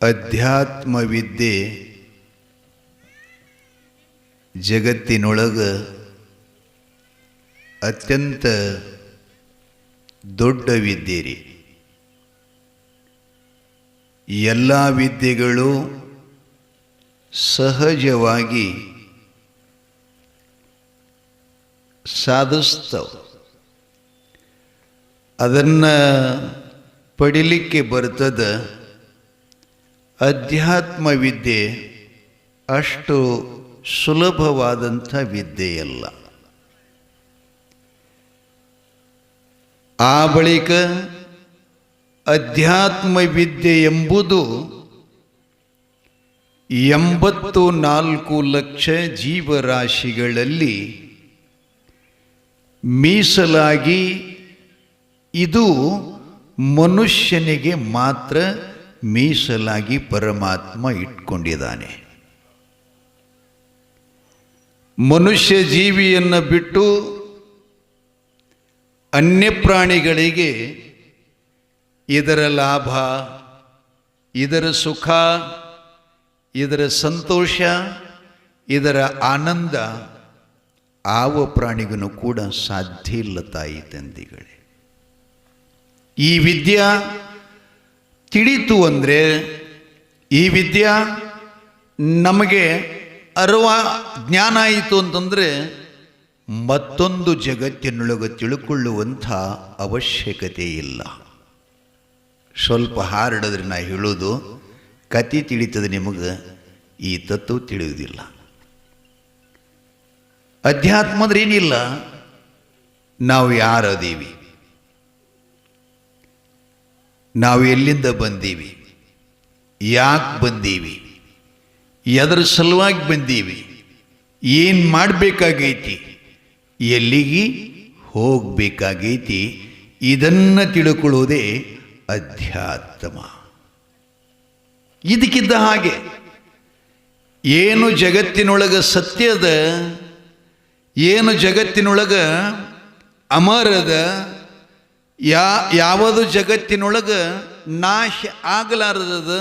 ಅಧ್ಯಾತ್ಮವಿದ್ಯೆ ಜಗತ್ತಿನೊಳಗೆ ಅತ್ಯಂತ ದೊಡ್ಡ ವಿದ್ಯೆ ರೀ. ಎಲ್ಲ ವಿದ್ಯೆಗಳು ಸಹಜವಾಗಿ ಸಾಧಿಸ್ತವೆ. ಅದನ್ನು ಪಡಿಲಿಕ್ಕೆ ಬರ್ತದೆ. ಅಧ್ಯಾತ್ಮ ವಿದ್ಯೆ ಅಷ್ಟು ಸುಲಭವಾದಂಥ ವಿದ್ಯೆಯಲ್ಲ. ಆ ಬಳಿಕ ಅಧ್ಯಾತ್ಮ ವಿದ್ಯೆ ಎಂಬುದು 84 ಲಕ್ಷ ಜೀವರಾಶಿಗಳಲ್ಲಿ ಮೀಸಲಾಗಿ ಇದು ಮನುಷ್ಯನಿಗೆ ಮಾತ್ರ ಮೀಸಲಾಗಿ ಪರಮಾತ್ಮ ಇಟ್ಕೊಂಡಿದ್ದಾನೆ. ಮನುಷ್ಯ ಜೀವಿಯನ್ನು ಬಿಟ್ಟು ಅನ್ಯ ಪ್ರಾಣಿಗಳಿಗೆ ಇದರ ಲಾಭ, ಇದರ ಸುಖ, ಇದರ ಸಂತೋಷ, ಇದರ ಆನಂದ ಯಾವ ಪ್ರಾಣಿಗೂ ಕೂಡ ಸಾಧ್ಯ ಇಲ್ಲ ತಾಯಿ ತಂದೆಗಳೇ. ಈ ವಿದ್ಯಾ ತಿಳಿತು ಅಂದರೆ, ಈ ವಿದ್ಯಾ ನಮಗೆ ಜ್ಞಾನ ಆಯಿತು ಅಂತಂದರೆ ಮತ್ತೊಂದು ಜಗತ್ತಿನೊಳಗೆ ತಿಳ್ಕೊಳ್ಳುವಂಥ ಅವಶ್ಯಕತೆ ಇಲ್ಲ. ಸ್ವಲ್ಪ ಹಾರಡಿದ್ರೆ ನಾ ಹೇಳೋದು ಕತೆ ತಿಳಿತದೆ, ನಿಮಗೆ ಈ ತತ್ವ ತಿಳಿಯುವುದಿಲ್ಲ. ಅಧ್ಯಾತ್ಮ ಅಂದ್ರೆ ಏನಿಲ್ಲ, ನಾವು ಯಾರದೀವಿ, ನಾವು ಎಲ್ಲಿಂದ ಬಂದೀವಿ, ಯಾಕೆ ಬಂದೀವಿ, ಎದರ ಸಲುವಾಗಿ ಬಂದೀವಿ, ಏನು ಮಾಡಬೇಕಾಗೈತಿ, ಎಲ್ಲಿಗೆ ಹೋಗಬೇಕಾಗೈತಿ, ಇದನ್ನು ತಿಳ್ಕೊಳ್ಳೋದೇ ಅಧ್ಯಾತ್ಮ. ಇದಕ್ಕಿದ್ದ ಹಾಗೆ ಏನು ಜಗತ್ತಿನೊಳಗೆ ಸತ್ಯದ, ಏನು ಜಗತ್ತಿನೊಳಗೆ ಅಮರದ, ಯಾವುದು ಜಗತ್ತಿನೊಳಗೆ ನಾಶ ಆಗಲಾರ್ದದ,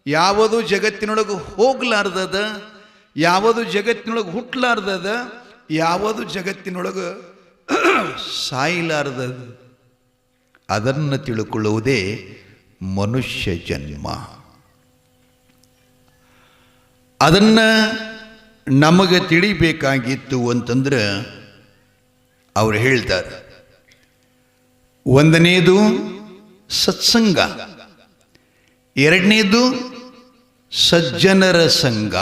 ಯಾವುದು ಜಗತ್ತಿನೊಳಗೆ ಹೋಗಲಾರ್ದದ, ಯಾವುದು ಜಗತ್ತಿನೊಳಗೆ ಹುಟ್ಟಲಾರ್ದದ, ಯಾವುದು ಜಗತ್ತಿನೊಳಗೆ ಸಾಯಲಾರ್ದದ, ಅದನ್ನು ತಿಳ್ಕೊಳ್ಳುವುದೇ ಮನುಷ್ಯ ಜನ್ಮ. ಅದನ್ನು ನಮಗೆ ತಿಳಿಬೇಕಾಗಿತ್ತು ಅಂತಂದ್ರೆ ಅವ್ರು ಹೇಳ್ತಾರೆ, ಒಂದನೇದು ಸತ್ಸಂಗ, ಎರಡನೇದು ಸಜ್ಜನರ ಸಂಘ.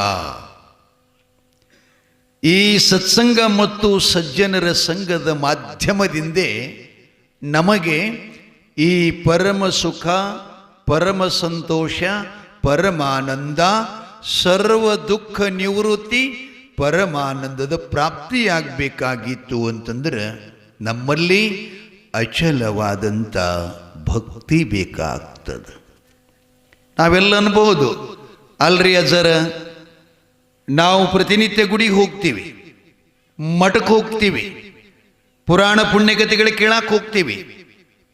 ಈ ಸತ್ಸಂಗ ಮತ್ತು ಸಜ್ಜನರ ಸಂಘದ ಮಾಧ್ಯಮದಿಂದ ನಮಗೆ ಈ ಪರಮ ಸುಖ, ಪರಮ ಸಂತೋಷ, ಪರಮಾನಂದ, ಸರ್ವ ದುಃಖ ನಿವೃತ್ತಿ, ಪರಮಾನಂದದ ಪ್ರಾಪ್ತಿಯಾಗಬೇಕಾಗಿತ್ತು ಅಂತಂದ್ರೆ ನಮ್ಮಲ್ಲಿ ಅಚಲವಾದಂಥ ಭಕ್ತಿ ಬೇಕಾಗ್ತದೆ. ನಾವೆಲ್ಲ ಅನ್ಬಹುದು, ಅಲ್ರಿ ಅಜರ ನಾವು ಪ್ರತಿನಿತ್ಯ ಗುಡಿಗೆ ಹೋಗ್ತೀವಿ, ಮಠಕ್ಕೆ ಹೋಗ್ತೀವಿ, ಪುರಾಣ ಪುಣ್ಯಕಥೆಗಳಿಗೆ ಕೇಳಕ್ಕೆ ಹೋಗ್ತೀವಿ,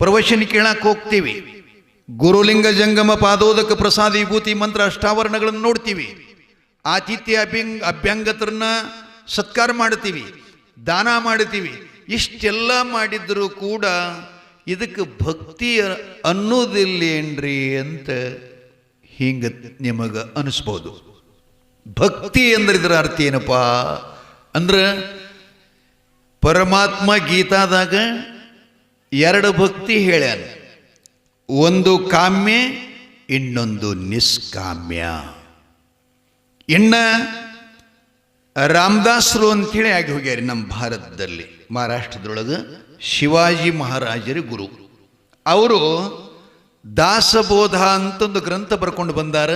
ಪ್ರವಚನ ಕೇಳಕ್ಕೆ ಹೋಗ್ತೀವಿ, ಗುರುಲಿಂಗ ಜಂಗಮ ಪಾದೋದಕ ಪ್ರಸಾದ ವಿಭೂತಿ ಮಂತ್ರ ಅಷ್ಟಾವರಣಗಳನ್ನು ನೋಡ್ತೀವಿ, ಆತಿಥ್ಯ ಅಭ್ಯಂಗತರನ್ನ ಸತ್ಕಾರ ಮಾಡ್ತೀವಿ, ದಾನ ಮಾಡ್ತೀವಿ. ಇಷ್ಟೆಲ್ಲ ಮಾಡಿದರೂ ಕೂಡ ಇದಕ್ಕೆ ಭಕ್ತಿ ಅನ್ನೋದಿಲ್ಲೇನ್ರಿ ಅಂತ ಹಿಂಗೆ ನಿಮಗೆ ಅನಿಸ್ಬೋದು. ಭಕ್ತಿ ಅಂದ್ರೆ ಇದರ ಅರ್ಥ ಏನಪ್ಪ ಅಂದ್ರೆ, ಪರಮಾತ್ಮ ಗೀತಾದಾಗ 2 ಭಕ್ತಿ ಹೇಳ್ಯಾನ, ಒಂದು ಕಾಮ್ಯ, ಇನ್ನೊಂದು ನಿಷ್ಕಾಮ್ಯ. ಇನ್ನು ರಾಮದಾಸರು ಅಂಥೇಳಿ ಆಗಿ ಹೋಗ್ಯಾರಿ ನಮ್ಮ ಭಾರತದಲ್ಲಿ, ಮಹಾರಾಷ್ಟ್ರದೊಳಗೆ ಶಿವಾಜಿ ಮಹಾರಾಜರ ಗುರು. ಅವರು ದಾಸಬೋಧ ಅಂತೊಂದು ಗ್ರಂಥ ಬರ್ಕೊಂಡು ಬಂದಾರ.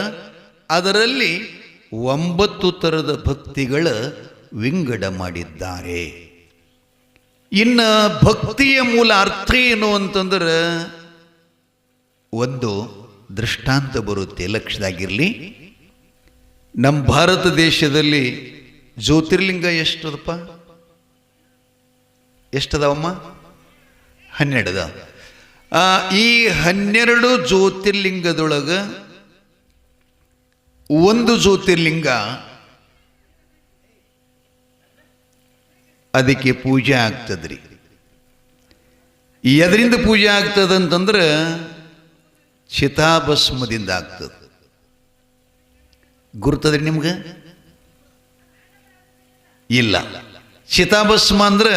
ಅದರಲ್ಲಿ 9 ಥರದ ಭಕ್ತಿಗಳ ವಿಂಗಡ ಮಾಡಿದ್ದಾರೆ. ಇನ್ನು ಭಕ್ತಿಯ ಮೂಲ ಅರ್ಥ ಏನು ಅಂತಂದ್ರೆ ಒಂದು ದೃಷ್ಟಾಂತ ಬರುತ್ತೆ, ಲಕ್ಷದಾಗಿರಲಿ. ನಮ್ಮ ಭಾರತ ದೇಶದಲ್ಲಿ ಜ್ಯೋತಿರ್ಲಿಂಗ ಎಷ್ಟದಪ್ಪ? ಎಷ್ಟದವಮ್ಮ? 12. ಈ 12 ಜ್ಯೋತಿರ್ಲಿಂಗದೊಳಗೆ ಒಂದು ಜ್ಯೋತಿರ್ಲಿಂಗ, ಅದಕ್ಕೆ ಪೂಜೆ ಆಗ್ತದ್ರಿ. ಎದರಿಂದ ಪೂಜೆ ಆಗ್ತದಂತಂದ್ರೆ ಚಿತಾಭಸ್ಮದಿಂದ ಆಗ್ತದೆ. ಗುರ್ತದ್ರಿ ನಿಮ್ಗೆ? ಇಲ್ಲ. ಚಿತಾಭಸ್ಮ ಅಂದ್ರೆ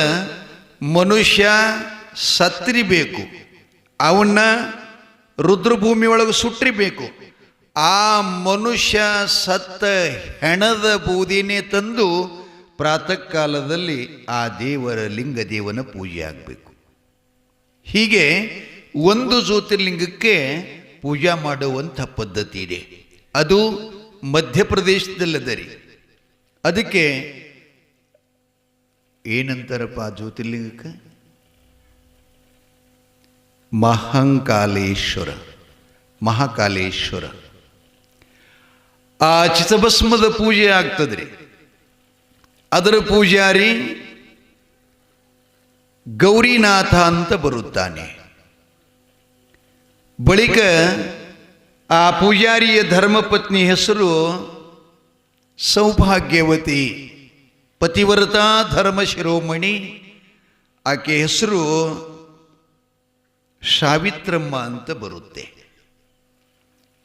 ಮನುಷ್ಯ ಸತ್ರಿಬೇಕು, ಅವನ್ನ ರುದ್ರಭೂಮಿ ಒಳಗೆ ಸುಟ್ರಿಬೇಕು. ಆ ಮನುಷ್ಯ ಸತ್ತ ಹೆಣದ ಬೂದಿನೇ ತಂದು ಪ್ರಾತಃ ಕಾಲದಲ್ಲಿ ಆ ದೇವರ ಲಿಂಗದೇವನ ಪೂಜೆ ಆಗಬೇಕು. ಹೀಗೆ ಒಂದು ಜ್ಯೋತಿರ್ಲಿಂಗಕ್ಕೆ ಪೂಜಾ ಮಾಡುವಂಥ ಪದ್ಧತಿ ಇದೆ. ಅದು ಮಧ್ಯಪ್ರದೇಶದಲ್ಲದರಿ. ಅದಕ್ಕೆ ಏನಂತಾರಪ್ಪ ಆ ಜ್ಯೋತಿರ್ಲಿಂಗಕ್ಕೆ? ಮಹಾಕಾಲೇಶ್ವರ, ಮಹಾಕಾಲೇಶ್ವರ. ಆ ಚಿತಭಸ್ಮದ ಪೂಜೆ ಆಗ್ತದ್ರಿ. ಅದರ ಪೂಜಾರಿ ಗೌರಿನಾಥ ಅಂತ ಬರುತ್ತಾನೆ. ಬಳಿಕ ಆ ಪೂಜಾರಿಯ ಧರ್ಮಪತ್ನಿ ಹೆಸರು ಸೌಭಾಗ್ಯವತಿ, ಪತಿವ್ರತ ಧರ್ಮ ಶಿರೋಮಣಿ. ಆಕೆ ಹೆಸರು ಸಾವಿತ್ರಮ್ಮ ಅಂತ ಬರುತ್ತೆ.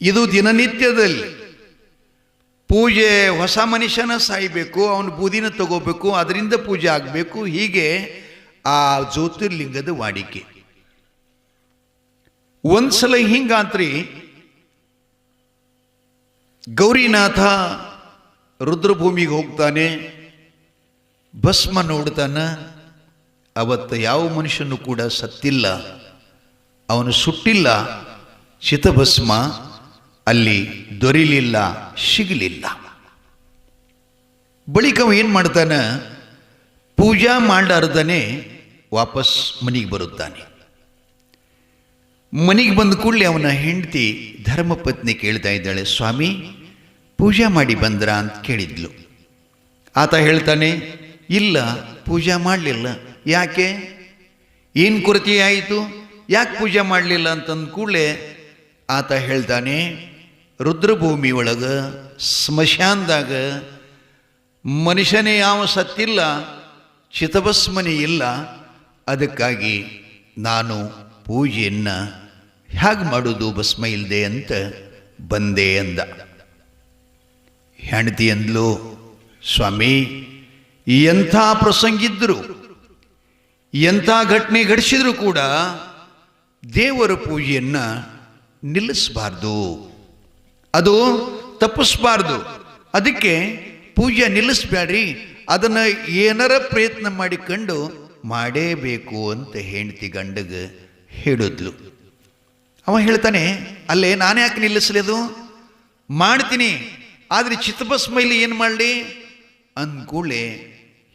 ಇದು ದಿನನಿತ್ಯದಲ್ಲಿ ಪೂಜೆ. ಹೊಸ ಮನುಷ್ಯನ ಸಾಯಬೇಕು, ಅವನ ಬೂದಿನ ತಗೋಬೇಕು, ಅದರಿಂದ ಪೂಜೆ ಆಗಬೇಕು. ಹೀಗೆ ಆ ಜ್ಯೋತಿರ್ಲಿಂಗದ ವಾಡಿಕೆ. ಒಂದ್ಸಲ ಹಿಂಗಾತ್ರಿ ಗೌರಿನಾಥ ರುದ್ರಭೂಮಿಗೆ ಹೋಗ್ತಾನೆ, ಭಸ್ಮ ನೋಡ್ತಾನ. ಅವತ್ತು ಯಾವ ಮನುಷ್ಯನು ಕೂಡ ಸತ್ತಿಲ್ಲ, ಅವನು ಸುಟ್ಟಿಲ್ಲ. ಚಿತಭಸ್ಮ ಅಲ್ಲಿ ದೊರೆಯಲಿಲ್ಲ, ಸಿಗಲಿಲ್ಲ. ಬಳಿಕ ಅವ ಏನು ಮಾಡ್ತಾನೆ, ಪೂಜಾ ಮಾಡಾರ್ದನೆ ವಾಪಸ್ ಮನೆಗೆ ಬರುತ್ತಾನೆ. ಮನೆಗೆ ಬಂದ ಕೂಡಲೇ ಅವನ ಹೆಂಡತಿ ಧರ್ಮಪತ್ನಿ ಕೇಳ್ತಾ ಇದ್ದಾಳೆ, ಸ್ವಾಮಿ ಪೂಜಾ ಮಾಡಿ ಬಂದ್ರ ಅಂತ ಕೇಳಿದ್ಲು. ಆತ ಹೇಳ್ತಾನೆ, ಇಲ್ಲ ಪೂಜಾ ಮಾಡಲಿಲ್ಲ. ಯಾಕೆ? ಏನು ಕೊರತೆ ಆಯಿತು? ಯಾಕೆ ಪೂಜೆ ಮಾಡಲಿಲ್ಲ ಅಂತಂದ ಕೂಡಲೇ ಆತ ಹೇಳ್ತಾನೆ, ರುದ್ರಭೂಮಿ ಒಳಗೆ ಸ್ಮಶಾನದಾಗ ಮನುಷ್ಯನೇ ಯಾವ ಸತ್ತಿಲ್ಲ, ಚಿತಭಸ್ಮನೇ ಇಲ್ಲ. ಅದಕ್ಕಾಗಿ ನಾನು ಪೂಜೆಯನ್ನು ಹೇಗೆ ಮಾಡೋದು ಭಸ್ಮ ಇಲ್ಲದೆ ಅಂತ ಬಂದೆ ಅಂದ. ಹೆಂಡತಿ ಅಂದ್ಲು, ಸ್ವಾಮಿ ಎಂಥ ಪ್ರಸಂಗಿದ್ರು, ಎಂಥ ಘಟನೆ ಘಟಿಸಿದ್ರು ಕೂಡ ದೇವರ ಪೂಜೆಯನ್ನು ನಿಲ್ಲಿಸಬಾರ್ದು, ಅದು ತಪ್ಪಿಸ್ಬಾರ್ದು. ಅದಕ್ಕೆ ಪೂಜೆ ನಿಲ್ಲಿಸ್ಬೇಡ್ರಿ, ಅದನ್ನು ಏನಾರ ಪ್ರಯತ್ನ ಮಾಡಿಕೊಂಡು ಮಾಡೇಬೇಕು ಅಂತ ಹೆಂಡತಿ ಗಂಡಗೆ ಹೇಳಿದ್ಲು. ಅವ ಹೇಳ್ತಾನೆ, ಅಲ್ಲೇ ನಾನು ಯಾಕೆ ನಿಲ್ಲಿಸಲಿ, ಅದು ಮಾಡ್ತೀನಿ, ಆದರೆ ಚಿತಭಸ್ಮ ಇಲ್ಲಿ ಏನು ಮಾಡಲಿ ಅಂದ್ಕೂಳೆ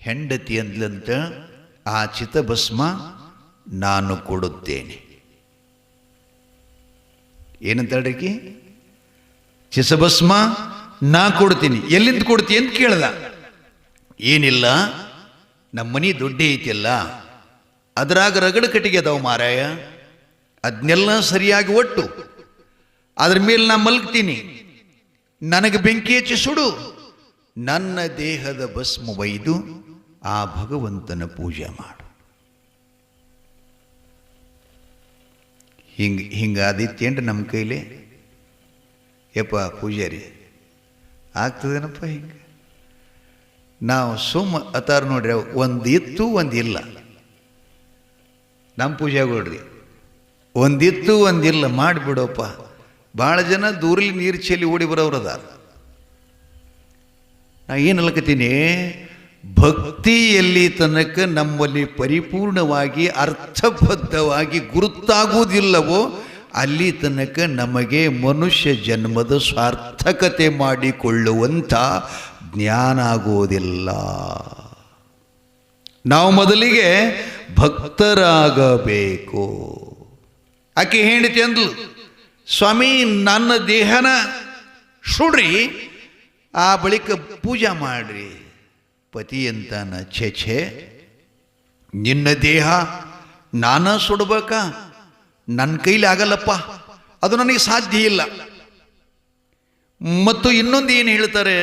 ಹೆಂಡತಿ ಅಂದ್ಲಂತ, ಆ ಚಿತಭಸ್ಮ ನಾನು ಕೊಡುತ್ತೇನೆ. ಏನಂತ ಹೇಳ್ರಿ, ಚಿತಭಸ್ಮ ನಾ ಕೊಡ್ತೀನಿ. ಎಲ್ಲಿಂದ ಕೊಡ್ತೀನಿ ಅಂತ ಕೇಳ್ದ. ಏನಿಲ್ಲ, ನಮ್ಮ ಮನೆ ದೊಡ್ಡ ಐತಿಲ್ಲ, ಅದ್ರಾಗ ರಗಡ ಕಟ್ಟಿಗೆ ಅದಾವ ಮಾರಾಯ, ಅದನ್ನೆಲ್ಲ ಸರಿಯಾಗಿ ಒಟ್ಟು ಅದ್ರ ಮೇಲೆ ನಾ ಮಲಗ್ತೀನಿ, ನನಗೆ ಬೆಂಕಿ ಹಚ್ಚಿ ಸುಡು, ನನ್ನ ದೇಹದ ಭಸ್ಮ ಒಯ್ದು ಆ ಭಗವಂತನ ಪೂಜೆ ಮಾಡು. ಹಿಂಗಾದಿತ್ತೇನ್ರಿ ನಮ್ಮ ಕೈಲಿ? ಯಪ್ಪ ಪೂಜಾರಿ ಆಗ್ತದೇನಪ್ಪ ಹಿಂಗೆ? ನಾವು ಸುಮ್ಮ ಅತಾರ ನೋಡ್ರಿ, ಒಂದಿತ್ತು ಒಂದಿಲ್ಲ. ನಮ್ಮ ಪೂಜೆಗಳ್ರಿ ಒಂದಿತ್ತು ಒಂದಿಲ್ಲ, ಮಾಡಿಬಿಡಪ್ಪ. ಭಾಳ ಜನ ದೂರಲ್ಲಿ ನೀರು ಚೆಲ್ಲಿ ಓಡಿ ಬರೋರು ಅದಾರ. ನಾ ಏನು ಅನ್ಲಕತ್ತೀನಿ, ಭಕ್ತಿ ಎಲ್ಲಿ ತನಕ ನಮ್ಮಲ್ಲಿ ಪರಿಪೂರ್ಣವಾಗಿ ಅರ್ಥಬದ್ಧವಾಗಿ ಗುರುತಾಗುವುದಿಲ್ಲವೋ ಅಲ್ಲಿ ತನಕ ನಮಗೆ ಮನುಷ್ಯ ಜನ್ಮದ ಸಾರ್ಥಕತೆ ಮಾಡಿಕೊಳ್ಳುವಂಥ ಜ್ಞಾನ ಆಗುವುದಿಲ್ಲ. ನಾವು ಮೊದಲಿಗೆ ಭಕ್ತರಾಗಬೇಕು. ಆಕೆ ಹೆಂಡತಿ ಅಂದ್ಲು, ಸ್ವಾಮಿ ನನ್ನ ದೇಹನ ಸುಡ್ರಿ, ಆ ಬಳಿಕ ಪೂಜಾ ಮಾಡ್ರಿ. ಪತಿ ಅಂತಾನ, ಛೇ ನಿನ್ನ ದೇಹ ನಾನ ಸುಡ್ಬೇಕಾ? ನನ್ನ ಕೈಲಿ ಆಗಲ್ಲಪ್ಪ, ಅದು ನನಗೆ ಸಾಧ್ಯ ಇಲ್ಲ. ಮತ್ತು ಇನ್ನೊಂದು ಏನು ಹೇಳ್ತಾರೆ,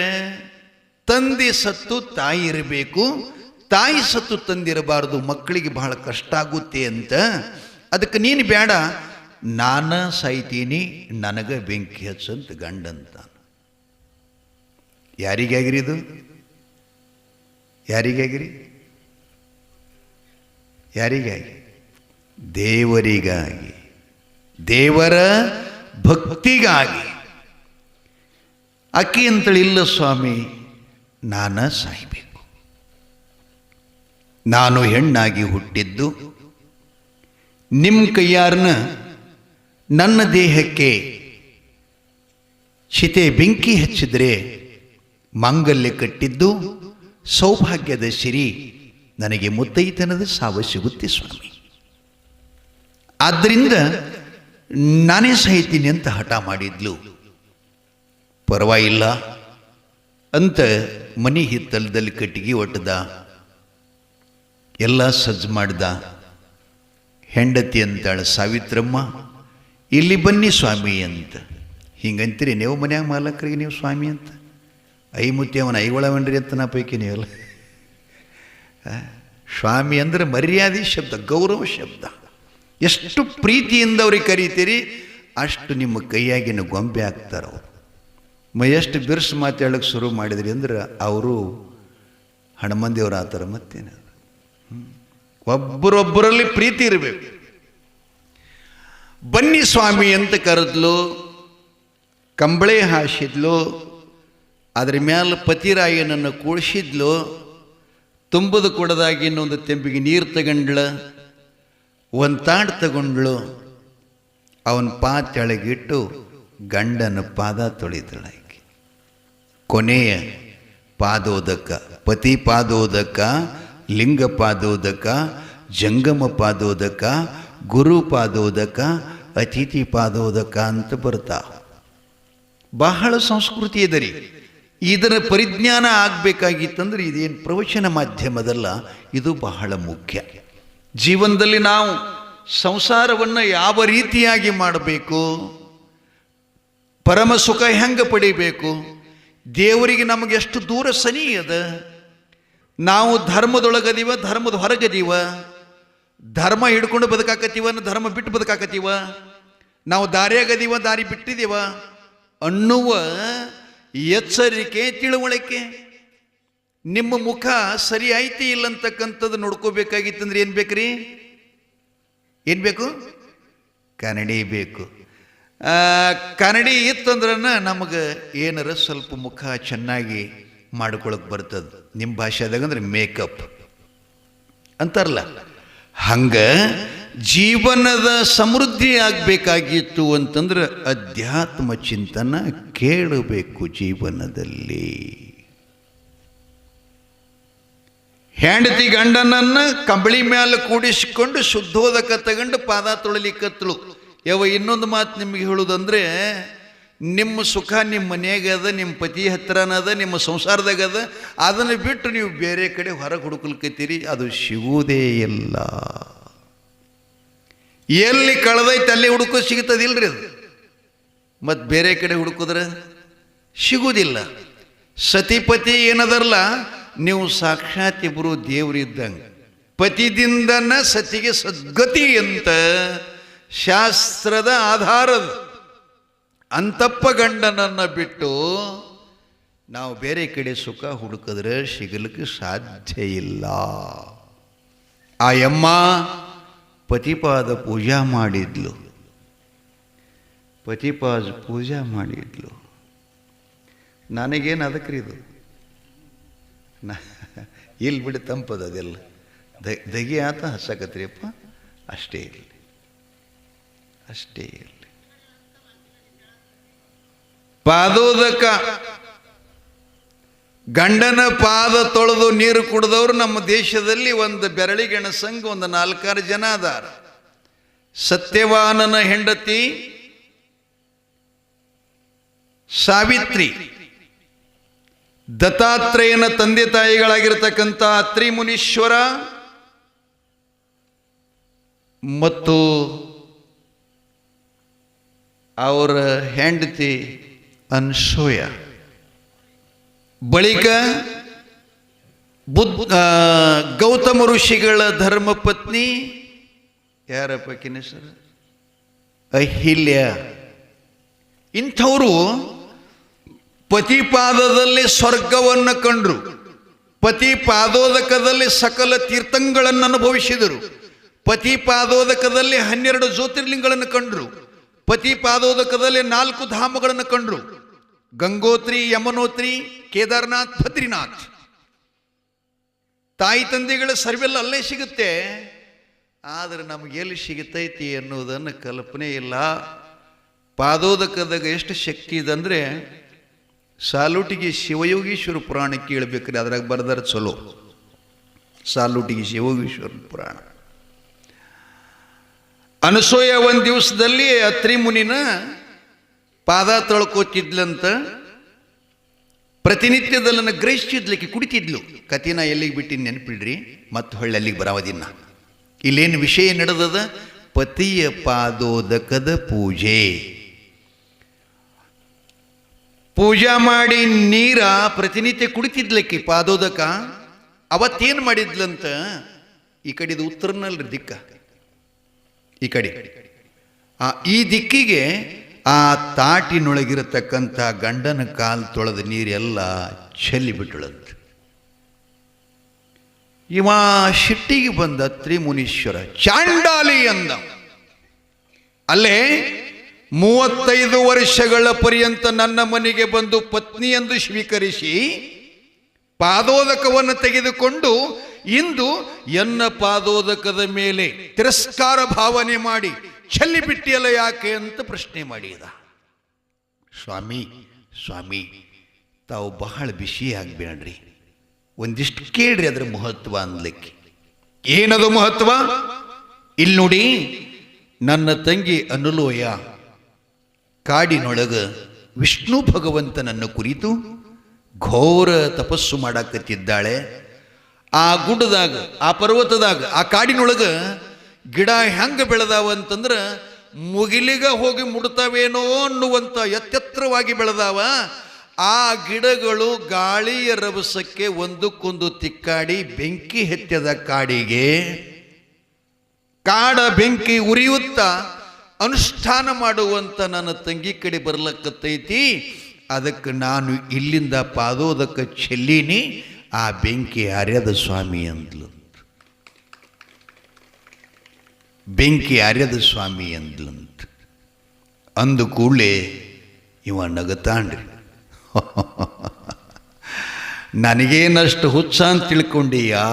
ತಂದೆ ಸತ್ತು ತಾಯಿ ಇರಬೇಕು, ತಾಯಿ ಸತ್ತು ತಂದಿರಬಾರದು, ಮಕ್ಕಳಿಗೆ ಬಹಳ ಕಷ್ಟ ಆಗುತ್ತೆ ಅಂತ. ಅದಕ್ಕೆ ನೀನು ಬೇಡ, ನಾನು ಸಾಯ್ತೀನಿ, ನನಗೆ ಬೆಂಕಿ ಹಚ್ಚಂತ ಗಂಡಂತ. ಯಾರಿಗಾಗಿರಿ ಇದು? ಯಾರಿಗಾಗಿರಿ? ಯಾರಿಗಾಗಿ? ದೇವರಿಗಾಗಿ, ದೇವರ ಭಕ್ತಿಗಾಗಿ. ಅಕ್ಕಿ ಅಂತೇಳಿ, ಇಲ್ಲ ಸ್ವಾಮಿ, ನಾನು ಸಾಯಬೇಕು, ನಾನು ಹೆಣ್ಣಾಗಿ ಹುಟ್ಟಿದ್ದು, ನಿಮ್ಮ ಕೈಯಾರನ್ನ ನನ್ನ ದೇಹಕ್ಕೆ ಚಿತೆ ಬೆಂಕಿ ಹಚ್ಚಿದ್ರೆ ಮಾಂಗಲ್ಯ ಕಟ್ಟಿದ್ದು ಸೌಭಾಗ್ಯದ ಸಿರಿ, ನನಗೆ ಮುತ್ತೈತನದ ಸಾವು ಸಿಗುತ್ತೆ ಸ್ವಾಮಿ, ಆದ್ದರಿಂದ ನಾನೇ ಸಾಯ್ತೀನಿ ಅಂತ ಹಠ ಮಾಡಿದ್ಲು. ಪರವಾಗಿಲ್ಲ ಅಂತ ಮನೆ ಹಿತ್ತಲದಲ್ಲಿ ಕಟ್ಟಿಗೆ ಒಟ್ಟದ, ಎಲ್ಲ ಸಜ್ಜು ಮಾಡ್ದ. ಹೆಂಡತಿ ಅಂತಾಳ ಸಾವಿತ್ರಮ್ಮ, ಇಲ್ಲಿ ಬನ್ನಿ ಸ್ವಾಮಿ ಅಂತ. ಹಿಂಗಂತೀರಿ ನೀವು ಮನ್ಯಾಗ ಮಾಲಕರಿಗೆ ನೀವು ಸ್ವಾಮಿ ಅಂತ? ಐಮುತ್ತಿ ಅವನ ಐಗೊಳವನ್ರಿ ಅಂತ ನಾ ಪೈಕಿ ನೀವಲ್ಲ. ಸ್ವಾಮಿ ಅಂದರೆ ಮರ್ಯಾದೆ ಶಬ್ದ, ಗೌರವ ಶಬ್ದ. ಎಷ್ಟು ಪ್ರೀತಿಯಿಂದ ಅವ್ರಿಗೆ ಕರೀತೀರಿ ಅಷ್ಟು ನಿಮ್ಮ ಕೈಯಾಗಿನ ಗೊಂಬೆ ಆಗ್ತಾರೆ ಅವರು. ಎಷ್ಟು ಬಿರ್ಸು ಮಾತಾಡೋಕ್ಕೆ ಶುರು ಮಾಡಿದ್ರಿ ಅಂದ್ರೆ ಅವರು ಹಣಮಂದಿಯವರು ಆತರ. ಮತ್ತೇನು, ಒಬ್ಬರೊಬ್ಬರಲ್ಲಿ ಪ್ರೀತಿ ಇರಬೇಕು. ಬನ್ನಿ ಸ್ವಾಮಿ ಅಂತ ಕರೆದ್ಲು, ಕಂಬಳೆ ಹಾಸಿದ್ಲು, ಅದ್ರ ಮ್ಯಾಲ ಪತಿರಾಯನನ್ನು ಕೂಡಿಸಿದ್ಲು, ತುಂಬದ ಕೊಡದಾಗಿ ಇನ್ನೊಂದು ತೆಂಬಿಗೆ ನೀರು ತಗೊಂಡ್ಳ, ಒಂದು ತಾಡು ತಗೊಂಡ್ಳು, ಅವನ ತೆಳಗಿಟ್ಟು ಗಂಡನ ಪಾದ ತೊಳಿದಳಾಕಿ. ಕೊನೆಯ ಪಾದೋದಕ, ಪತಿ ಪಾದೋದಕ, ಲಿಂಗ ಪಾದೋದಕ, ಜಂಗಮ ಪಾದೋದಕ, ಗುರು ಪಾದೋದಕ, ಅತಿಥಿ ಪಾದೋದಕ ಅಂತ ಬರ್ತಾ. ಬಹಳ ಸಂಸ್ಕೃತಿ ಇದೆ ರೀ. ಇದರ ಪರಿಜ್ಞಾನ ಆಗಬೇಕಾಗಿತ್ತಂದ್ರೆ ಇದೇನು ಪ್ರವಚನ ಮಾಧ್ಯಮದಲ್ಲ, ಇದು ಬಹಳ ಮುಖ್ಯ. ಜೀವನದಲ್ಲಿ ನಾವು ಸಂಸಾರವನ್ನು ಯಾವ ರೀತಿಯಾಗಿ ಮಾಡಬೇಕು, ಪರಮ ಸುಖ ಹೆಂಗೆ ಪಡಿಬೇಕು, ದೇವರಿಗೆ ನಮಗೆ ಎಷ್ಟು ದೂರ ಸನಿ ಅದ, ನಾವು ಧರ್ಮದೊಳಗದೀವ ಧರ್ಮದ ಹೊರಗದೀವ, ಧರ್ಮ ಹಿಡ್ಕೊಂಡು ಬದುಕಾಕತ್ತೀವ ಧರ್ಮ ಬಿಟ್ಟು ಬದುಕಾಕತ್ತೀವ, ನಾವು ದಾರಿಯಾಗದೀವ ದಾರಿ ಬಿಟ್ಟಿದ್ದೀವ ಅನ್ನುವ ಎಚ್ಚರಿಕೆ, ತಿಳುವಳಿಕೆ. ನಿಮ್ಮ ಮುಖ ಸರಿ ಐತಿ ಇಲ್ಲ ಅಂತಕ್ಕಂಥದ್ದು ನೋಡ್ಕೋಬೇಕಾಗಿತ್ತಂದ್ರೆ ಏನು ಬೇಕ್ರಿ? ಏನು ಬೇಕು? ಕನ್ನಡಿ ಬೇಕು. ಕನ್ನಡಿ ಇತ್ತಂದ್ರೆ ನಮಗೆ ಏನಾರ ಸ್ವಲ್ಪ ಮುಖ ಚೆನ್ನಾಗಿ ಮಾಡ್ಕೊಳಕ್ಕೆ ಬರ್ತದೆ. ನಿಮ್ಮ ಭಾಷೆದಾಗಂದ್ರೆ ಮೇಕಪ್ ಅಂತಾರಲ್ಲ, ಹಂಗೆ ಜೀವನದ ಸಮೃದ್ಧಿ ಆಗಬೇಕಾಗಿತ್ತು ಅಂತಂದ್ರೆ ಅಧ್ಯಾತ್ಮ ಚಿಂತನ ಕೇಳಬೇಕು ಜೀವನದಲ್ಲಿ. ಹೆಂಡತಿ ಗಂಡನನ್ನು ಕಂಬಳಿ ಮೇಲೆ ಕೂಡಿಸಿಕೊಂಡು ಶುದ್ಧೋದಕ ತಗೊಂಡು ಪಾದ ತೊಳಲಿಕ್ಕತ್ತಳು. ಇನ್ನೊಂದು ಮಾತು ನಿಮಗೆ ಹೇಳುವುದಂದ್ರೆ, ನಿಮ್ಮ ಸುಖ ನಿಮ್ಮ ಮನೆಯಾಗ ಅದ, ನಿಮ್ಮ ಪತಿ ಹತ್ರನದ, ನಿಮ್ಮ ಸಂಸಾರದಾಗ ಅದ. ಅದನ್ನು ಬಿಟ್ಟು ನೀವು ಬೇರೆ ಕಡೆ ಹೊರಗೆ ಹುಡುಕಲ್ಕತ್ತೀರಿ, ಅದು ಸಿಗುವುದೇ ಇಲ್ಲ. ಎಲ್ಲಿ ಕಳೆದೈತೆ ಅಲ್ಲಿ ಹುಡುಕೋ ಸಿಗುತ್ತದಿಲ್ರಿ ಅದು. ಮತ್ತು ಬೇರೆ ಕಡೆ ಹುಡುಕಿದ್ರೆ ಸಿಗುವುದಿಲ್ಲ. ಸತಿಪತಿ ಏನದರಲ್ಲ, ನೀವು ಸಾಕ್ಷಾತ್ ಇಬ್ಬರು ದೇವರಿದ್ದಂಗೆ. ಪತಿದಿಂದನ ಸತಿಗೆ ಸದ್ಗತಿ ಅಂತ ಶಾಸ್ತ್ರದ ಆಧಾರದ ಅಂತಪ್ಪ ಗಂಡನನ್ನು ಬಿಟ್ಟು ನಾವು ಬೇರೆ ಕಡೆ ಸುಖ ಹುಡುಕಿದ್ರೆ ಸಿಗಲಿಕ್ಕೆ ಸಾಧ್ಯ ಇಲ್ಲ. ಆ ಯಮ್ಮ ಪತಿಪಾದ ಪೂಜಾ ಮಾಡಿದ್ಲು, ಪತಿಪಾದ ಪೂಜಾ ಮಾಡಿದ್ಲು. ನನಗೇನು ಅದಕ್ರಿ ಇದು, ಇಲ್ಲಿ ಬಿಡಿ ತಂಪದ ಅದೆಲ್ಲ ದಗಿ ಆತ ಹಸಕತ್ರಿಯಪ್ಪ, ಅಷ್ಟೇ ಇರಲಿ, ಅಷ್ಟೇ ಇರಲಿ. ಪಾದೋದಕ, ಗಂಡನ ಪಾದ ತೊಳೆದು ನೀರು ಕುಡಿದವರು ನಮ್ಮ ದೇಶದಲ್ಲಿ ಒಂದು ಬೆರಳಿಗೆಣಸಂಗ ಒಂದು 4-6 ಜನ ಅದಾರ. ಸತ್ಯವಾನನ ಹೆಂಡತಿ ಸಾವಿತ್ರಿ, ದತ್ತಾತ್ರೇಯನ ತಂದೆ ತಾಯಿಗಳಾಗಿರ್ತಕ್ಕಂಥ ಅತ್ರಿ ಮುನೀಶ್ವರ ಮತ್ತು ಅವರ ಹೆಂಡತಿ ಅನ್ಸೂಯ. ಬಳಿಕ ಗೌತಮ ಋಷಿಗಳ ಧರ್ಮಪತ್ನಿ ಯಾರಪ್ಪ ಕಿನೇಶ್ವರ? ಅಹಿಲ್ಯ. ಇಂಥವರು ಪತಿಪಾದದಲ್ಲಿ ಸ್ವರ್ಗವನ್ನು ಕಂಡ್ರು, ಪತಿಪಾದೋದಕದಲ್ಲಿ ಸಕಲ ತೀರ್ಥಂಗಳನ್ನು ಅನುಭವಿಸಿದರು, ಪತಿಪಾದೋದಕದಲ್ಲಿ 12 ಜ್ಯೋತಿರ್ಲಿಂಗಗಳನ್ನು ಕಂಡ್ರು, ಪತಿಪಾದೋದಕದಲ್ಲಿ 4 ಧಾಮಗಳನ್ನು ಕಂಡ್ರು, ಗಂಗೋತ್ರಿ, ಯಮನೋತ್ರಿ, ಕೇದಾರ್ನಾಥ್, ಬದ್ರಿನಾಥ್. ತಾಯಿ ತಂದೆಗಳ ಸರ್ವೆಲ್ಲ ಅಲ್ಲೇ ಸಿಗುತ್ತೆ. ಆದರೆ ನಮಗೆ ಎಲ್ಲಿ ಸಿಗುತ್ತೈತಿ ಅನ್ನೋದನ್ನು ಕಲ್ಪನೆ ಇಲ್ಲ. ಪಾದೋದಕದಾಗ ಎಷ್ಟು ಶಕ್ತಿ ಇದೆ ಅಂದರೆ ಸಾಲುಟಿಗೆ ಶಿವಯೋಗೀಶ್ವರ ಪುರಾಣ ಕೇಳಬೇಕ್ರಿ, ಅದ್ರಾಗ ಬರ್ದಾರ ಚಲೋ. ಸಾಲುಟಿಗೆ ಶಿವಯೋಗೀಶ್ವರ ಪುರಾಣ. ಅನಸೂಯ ಒಂದು ದಿವಸದಲ್ಲಿ ಅತ್ರಿ ಮುನಿನ ಪಾದ ತೊಳ್ಕೋತಿದ್ಲಂತ. ಪ್ರತಿನಿತ್ಯದಲ್ಲನ್ನು ಗ್ರಹಿಸ್ತಿದ್ಲಿಕ್ಕೆ ಕುಡಿತಿದ್ಲು. ಕಥೆನ ಎಲ್ಲಿಗೆ ಬಿಟ್ಟು ನೆನಪಿಡ್ರಿ, ಮತ್ತು ಹೊಳ್ಳಿ ಅಲ್ಲಿಗೆ ಬರಾವದಿನ್ನ. ಇಲ್ಲೇನು ವಿಷಯ ನಡೆದದ? ಪತಿಯ ಪಾದೋದಕದ ಪೂಜೆ. ಪೂಜಾ ಮಾಡಿ ನೀರ ಪ್ರತಿನಿತ್ಯ ಕುಡಿತಿದ್ಲಕ್ಕೆ ಪಾದೋದಕ. ಅವತ್ತೇನು ಮಾಡಿದ್ಲಂತ, ಈ ಕಡೆದು ಉತ್ತರನಲ್ರಿ ದಿಕ್ಕ, ಈ ಕಡೆ ಈ ದಿಕ್ಕಿಗೆ ಆ ತಾಟಿನೊಳಗಿರತಕ್ಕಂಥ ಗಂಡನ ಕಾಲು ತೊಳೆದ ನೀರೆಲ್ಲ ಚೆಲ್ಲಿ ಬಿಟ್ಟಳಂತ. ಇವ ಶಿಟ್ಟಿಗೆ ಬಂದ ಅತ್ರಿ ಮುನೀಶ್ವರ, ಚಾಂಡಾಲಿ ಅಂದ. ಅಲ್ಲೇ 35 ವರ್ಷಗಳ ಪರ್ಯಂತ ನನ್ನ ಮನೆಗೆ ಬಂದು ಪತ್ನಿ ಎಂದು ಸ್ವೀಕರಿಸಿ ಪಾದೋದಕವನ್ನು ತೆಗೆದುಕೊಂಡು ಇಂದು ಎನ್ನ ಪಾದೋದಕದ ಮೇಲೆ ತಿರಸ್ಕಾರ ಭಾವನೆ ಮಾಡಿ ಚೆಲ್ಲಿ ಬಿಟ್ಟಿಯಲ್ಲ ಯಾಕೆ ಅಂತ ಪ್ರಶ್ನೆ ಮಾಡಿದ. ಸ್ವಾಮಿ ಸ್ವಾಮಿ, ತಾವು ಬಹಳ ಬಿಸಿ ಆಗ್ಬೇಡ್ರಿ, ಒಂದಿಷ್ಟು ಕೇಳ್ರಿ ಅದರ ಮಹತ್ವ ಅನ್ಲಿಕ್ಕೆ. ಏನದು ಮಹತ್ವ? ಇಲ್ಲಿ ನೋಡಿ, ನನ್ನ ತಂಗಿ ಅನುಲೋಯ ಕಾಡಿನೊಳಗ ವಿಷ್ಣು ಭಗವಂತನನ್ನು ಕುರಿತು ಘೋರ ತಪಸ್ಸು ಮಾಡಾಕತ್ತಿದ್ದಾಳೆ. ಆ ಗುಡ್ಡದಾಗ, ಆ ಪರ್ವತದಾಗ, ಆ ಕಾಡಿನೊಳಗ ಗಿಡ ಹೆಂಗೆ ಬೆಳೆದಾವ ಅಂತಂದ್ರೆ ಮುಗಿಲಿಗ ಹೋಗಿ ಮುಡ್ತಾವೇನೋ ಅನ್ನುವಂಥ ಎತ್ತೆತ್ತರವಾಗಿ ಬೆಳೆದಾವ. ಆ ಗಿಡಗಳು ಗಾಳಿಯ ರಭಸಕ್ಕೆ ಒಂದಕ್ಕೊಂದು ತಿಕ್ಕಾಡಿ ಬೆಂಕಿ ಹೆತ್ತದ ಕಾಡಿಗೆ. ಕಾಡ ಬೆಂಕಿ ಉರಿಯುತ್ತಾ ಅನುಷ್ಠಾನ ಮಾಡುವಂಥ ನನ್ನ ತಂಗಿ ಕಡೆ ಬರ್ಲಕ್ಕತ್ತೈತಿ. ಅದಕ್ಕೆ ನಾನು ಇಲ್ಲಿಂದ ಪಾದೋದಕ್ಕೆ ಚೆಲ್ಲೀನಿ, ಆ ಬೆಂಕಿ ಆರ್ಯದ ಸ್ವಾಮಿ ಅಂದ್ಲು. ಬೆಂಕಿ ಆರ್ಯದ ಸ್ವಾಮಿ ಅಂದ್ಲಂತ. ಅಂದು ಕೂಡಲೇ ಇವ ನಗತಾಂಡ್ರಿ, ನನಗೇನಷ್ಟು ಹುಚ್ಚ ಅಂತ ತಿಳ್ಕೊಂಡೀಯಾ?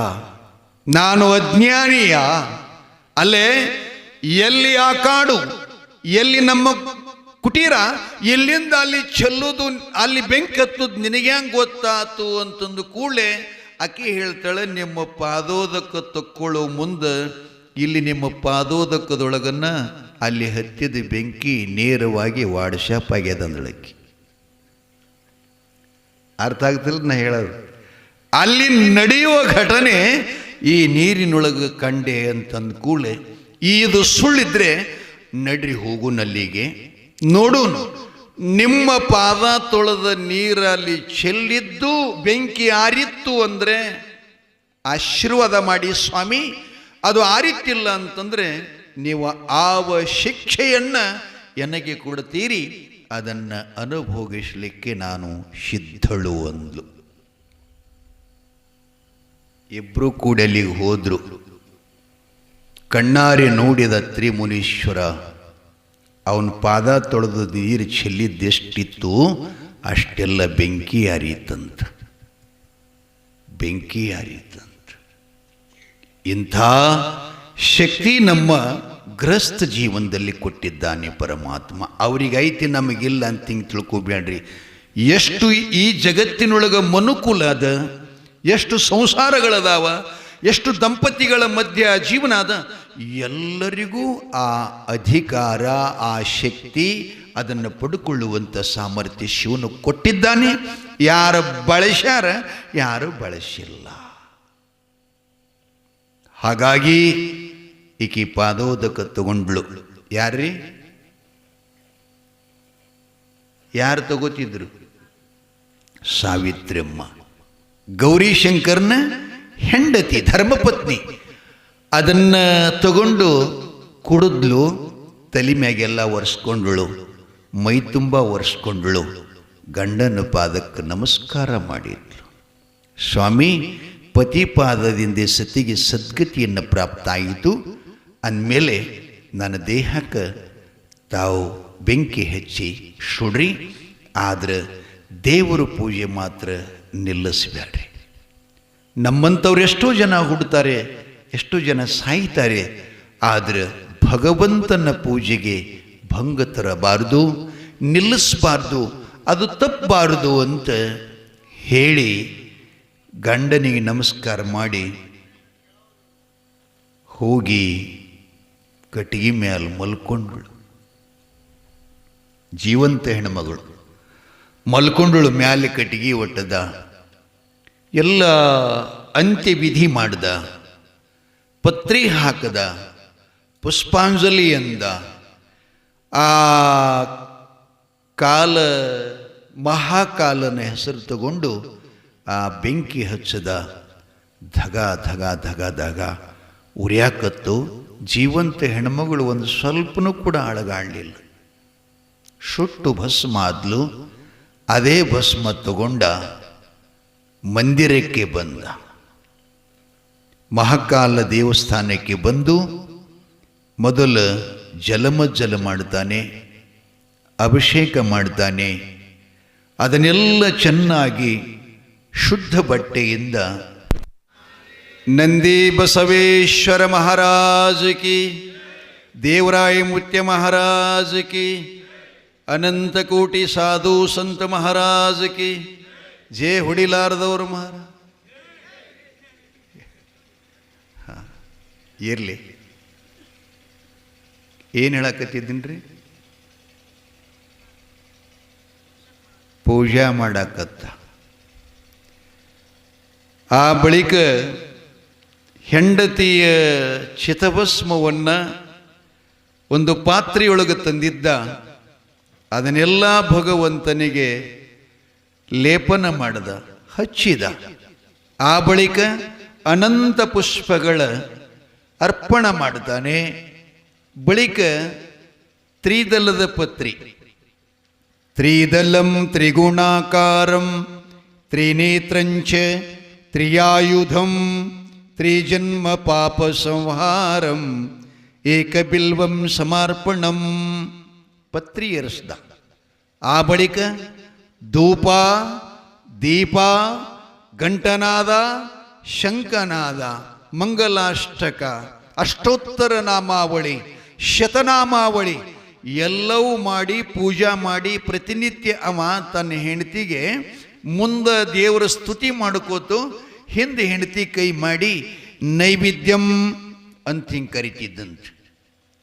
ನಾನು ಅಜ್ಞಾನಿಯ? ಅಲ್ಲೇ ಎಲ್ಲಿ ಆ ಕಾಡು, ಎಲ್ಲಿ ನಮ್ಮ ಕುಟೀರ, ಎಲ್ಲಿಂದ ಅಲ್ಲಿ ಚೆಲ್ಲುದು, ಅಲ್ಲಿ ಬೆಂಕಿ ಹತ್ತುದು ನಿನಗೆ ಹೆಂಗೆ ಗೊತ್ತಾತು ಅಂತಂದು ಕೂಡಲೇ ಆಕೆ ಹೇಳ್ತಾಳೆ, ನಿಮ್ಮ ಪಾದೋದಕ ತಕ್ಕೊಳ್ಳೋ ಮುಂದೆ ಇಲ್ಲಿ ನಿಮ್ಮ ಪಾದೋದಕದೊಳಗನ್ನ ಅಲ್ಲಿ ಹತ್ತಿದ ಬೆಂಕಿ ನೇರವಾಗಿ ವಾಟ್ಸಾಪ್ ಆಗ್ಯದಂದಳಕ್ಕೆ. ಅರ್ಥ ಆಗ್ತಿಲ್ಲ ನಾ ಹೇಳೋದು? ಅಲ್ಲಿ ನಡೆಯುವ ಘಟನೆ ಈ ನೀರಿನೊಳಗೆ ಕಂಡೆ ಅಂತಂದ ಕೂಡಲೇ, ಇದು ಸುಳ್ಳಿದ್ರೆ ನಡ್ರಿ ಹೋಗು ನಲ್ಲಿಗೆ ನೋಡೋನು. ನಿಮ್ಮ ಪಾದ ತೊಳೆದ ನೀರಲ್ಲಿ ಚೆಲ್ಲಿದ್ದು ಬೆಂಕಿ ಆರಿತ್ತು ಅಂದರೆ ಆಶೀರ್ವಾದ ಮಾಡಿ ಸ್ವಾಮಿ, ಅದು ಆರಿತ್ತಿಲ್ಲ ಅಂತಂದರೆ ನೀವು ಆವ ಶಿಕ್ಷೆಯನ್ನು ನನಗೆ ಕೊಡ್ತೀರಿ, ಅದನ್ನು ಅನುಭೋಗಿಸಲಿಕ್ಕೆ ನಾನು ಸಿದ್ಧಳು ಅಂದ್ಲು. ಇಬ್ಬರು ಕೂಡ ಅಲ್ಲಿಗೆ ಹೋದ್ರು. ಕಣ್ಣಾರೆ ನೋಡಿದ ಅತ್ರಿ ಮುನೀಶ್ವರ ಅವನ ಪಾದ ತೊಳೆದ ನೀರು ಚೆಲ್ಲಿದ್ದೆಷ್ಟಿತ್ತು ಅಷ್ಟೆಲ್ಲ ಬೆಂಕಿ ಹರಿಯಿತಂತ. ಬೆಂಕಿ ಹರಿಯಿತಂತ. ಇಂಥ ಶಕ್ತಿ ನಮ್ಮ ಗೃಹಸ್ಥ ಜೀವನದಲ್ಲಿ ಕೊಟ್ಟಿದ್ದಾನೆ ಪರಮಾತ್ಮ. ಅವರಿಗೈತಿ, ನಮಗಿಲ್ಲ ಅಂತ ಹಿಂಗೆ ತಿಳ್ಕೊಬೇಡ್ರಿ. ಎಷ್ಟು ಈ ಜಗತ್ತಿನೊಳಗೆ ಮನುಕುಲ ಅದ, ಎಷ್ಟು ಸಂಸಾರಗಳದಾವ, ಎಷ್ಟು ದಂಪತಿಗಳ ಮಧ್ಯ ಜೀವನ ಅದ, ಎಲ್ಲರಿಗೂ ಆ ಅಧಿಕಾರ, ಆ ಶಕ್ತಿ, ಅದನ್ನು ಪಡ್ಕೊಳ್ಳುವಂಥ ಸಾಮರ್ಥ್ಯ ಶಿವನು ಕೊಟ್ಟಿದ್ದಾನೆ. ಯಾರು ಬಳಸ್ಯಾರ, ಯಾರು ಬಳಸಿಲ್ಲ. ಹಾಗಾಗಿ ಈಕಿ ಪಾದೋದಕ ತಗೊಂಡ್ಳು. ಯಾರ್ರಿ? ಯಾರು ತಗೋತಿದ್ರು? ಸಾವಿತ್ರಮ್ಮ, ಗೌರಿಶಂಕರ್ನ ಹೆಂಡತಿ, ಧರ್ಮಪತ್ನಿ. ಅದನ್ನು ತಗೊಂಡು ಕುಡಿದ್ಲು, ತಲೆ ಮ್ಯಾಗೆಲ್ಲ ಒರೆಸ್ಕೊಂಡಳು, ಮೈ ತುಂಬ ಒರೆಸ್ಕೊಂಡಳು, ಗಂಡನ ಪಾದಕ್ಕೆ ನಮಸ್ಕಾರ ಮಾಡಿದ್ಲು. ಸ್ವಾಮಿ, ಪತಿಪಾದದಿಂದ ಸತಿಗೆ ಸದ್ಗತಿಯನ್ನು ಪ್ರಾಪ್ತ ಆಯಿತು ಅಂದಮೇಲೆ ನನ್ನ ದೇಹಕ್ಕೆ ತಾವು ಬೆಂಕಿ ಹಚ್ಚಿ ಸುಡ್ರಿ, ಆದ್ರೆ ದೇವರ ಪೂಜೆ ಮಾತ್ರ ನಿಲ್ಲಿಸಬೇಡ್ರಿ. ನಮ್ಮಂಥವ್ರು ಎಷ್ಟೋ ಜನ ಹುಡ್ತಾರೆ, ಎಷ್ಟೋ ಜನ ಸಾಯ್ತಾರೆ, ಆದರೆ ಭಗವಂತನ ಪೂಜೆಗೆ ಭಂಗ ತರಬಾರ್ದು, ನಿಲ್ಲಿಸಬಾರ್ದು, ಅದು ತಪ್ಪಬಾರ್ದು ಅಂತ ಹೇಳಿ ಗಂಡನಿಗೆ ನಮಸ್ಕಾರ ಮಾಡಿ ಹೋಗಿ ಕಟ್ಟಿಗೆ ಮೇಲೆ ಮಲ್ಕೊಂಡಳು. ಜೀವಂತ ಹೆಣ್ಮಗಳು ಮಲ್ಕೊಂಡಳು, ಮ್ಯಾಲೆ ಕಟ್ಟಿಗೆ ಒಟ್ಟದ, ಎಲ್ಲ ಅಂತ್ಯವಿಧಿ ಮಾಡ್ದ, ಪತ್ರಿ ಹಾಕದ, ಪುಷ್ಪಾಂಜಲಿ ಅಂದ. ಆ ಕಾಲ ಮಹಾಕಾಲನ ಹೆಸರು ತಗೊಂಡು ಆ ಬೆಂಕಿ ಹಚ್ಚದ, ಧಗ ಧಗ ಧಗ ಧಗ ಉರಿಯಾಕತ್ತು. ಜೀವಂತ ಹೆಣ್ಮಗಳು ಒಂದು ಸ್ವಲ್ಪನೂ ಕೂಡ ಅಳಗಾಡಲಿಲ್ಲ, ಸುಟ್ಟು ಭಸ್ಮ ಆದ್ಲು. ಅದೇ ಭಸ್ಮ ತಗೊಂಡ ಮಂದಿರಕ್ಕೆ ಬಂದ, ಮಹಾಕಾಲ ದೇವಸ್ಥಾನಕ್ಕೆ ಬಂದು ಮೊದಲ ಜಲಮಜ್ಜಲ ಮಾಡ್ತಾನೆ, ಅಭಿಷೇಕ ಮಾಡ್ತಾನೆ. ಅದನ್ನೆಲ್ಲ ಚೆನ್ನಾಗಿ ಶುದ್ಧ ಬಟ್ಟೆಯಿಂದ ನಂದಿ ಬಸವೇಶ್ವರ ಮಹಾರಾಜ್ ಕಿ, ದೇವರಾಯ ಮುತ್ಯ ಮಹಾರಾಜ್ ಕಿ, ಅನಂತ ಕೋಟಿ ಸಾಧು ಸಂತ ಮಹಾರಾಜ್ ಕಿ ಜಯ. ಹೊಡಿಲಾರದವರು ಮಹಾರಾಜ್ ಇರಲಿ. ಏನು ಹೇಳಕತ್ತಿದ್ದೀನ್ರಿ? ಪೂಜಾ ಮಾಡಾಕತ್ತ. ಆ ಬಳಿಕ ಹೆಂಡತಿಯ ಚಿತಭಸ್ಮವನ್ನು ಒಂದು ಪಾತ್ರೆಯೊಳಗೆ ತಂದಿದ್ದ, ಅದನ್ನೆಲ್ಲ ಭಗವಂತನಿಗೆ ಲೇಪನ ಮಾಡಿದ, ಹಚ್ಚಿದ. ಆ ಬಳಿಕ ಅನಂತ ಪುಷ್ಪಗಳ ಅರ್ಪಣ ಮಾಡ್ತಾನೆ. ಬಳಿಕ ತ್ರಿದಲದ ಪತ್ರಿ, ತ್ರಿದಲಂ ತ್ರಿಗುಣಾಕಾರಂ ತ್ರಿನೇತ್ರಂಚ ತ್ರಿಯಾಯುಧಂ ತ್ರಿಜನ್ಮ ಪಾಪ ಸಂಹಾರಂ ಏಕಬಿಲ್ವಂ ಸಮರ್ಪಣಂ ಪತ್ರಿ ಏರಿಸ್ದ. ಆ ಬಳಿಕ ಧೂಪ, ದೀಪ, ಗಂಟನಾದ, ಶಂಖನಾದ, ಮಂಗಲಾಷ್ಟಕ, ಅಷ್ಟೋತ್ತರ ನಾಮಾವಳಿ, ಶತನಾಮಾವಳಿ ಎಲ್ಲವೂ ಮಾಡಿ ಪೂಜಾ ಮಾಡಿ ಪ್ರತಿನಿತ್ಯ ಅವ ತನ್ನ ಹೆಂಡತಿಗೆ ಮುಂದೆ ದೇವರ ಸ್ತುತಿ ಮಾಡ್ಕೋತು ಹಿಂದೆ ಹೆಂಡತಿ ಕೈ ಮಾಡಿ ನೈವೇದ್ಯಂ ಅಂತ ಹಿಂಗೆ ಕರಿತಿದ್ದಂತೆ.